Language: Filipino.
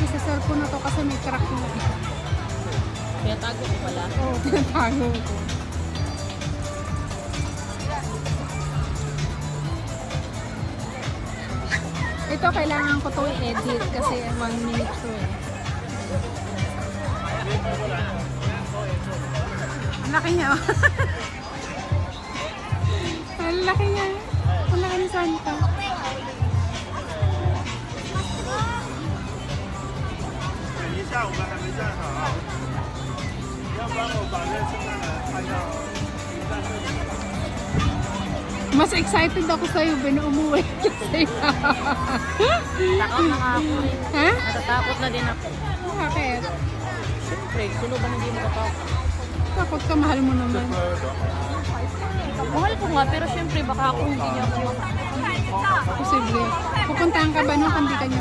malaki sa cellphone na to kasi may crack na. Kaya tago ko pala. Oo, tinatago ko. Ito kailangan ko to i-edit kasi 1 minute to eh. Ang laki niya. Ang laki niya. Ang laki ni Santa. 一下我们还没站好啊，要不然我把那圣诞老拍到站这里。 Mas excited ako sa'yo, Ben, umuwi. Kasi Takot na nga ako eh. ha? Natatakot na din ako. Bakit? Siyempre, sino ba hindi matatakot? Takot ka, mahal mo naman. Mahal ko nga, pero siyempre baka ako hindi niya ako. Posible. Pupuntahan ka ba nung hindi ka niya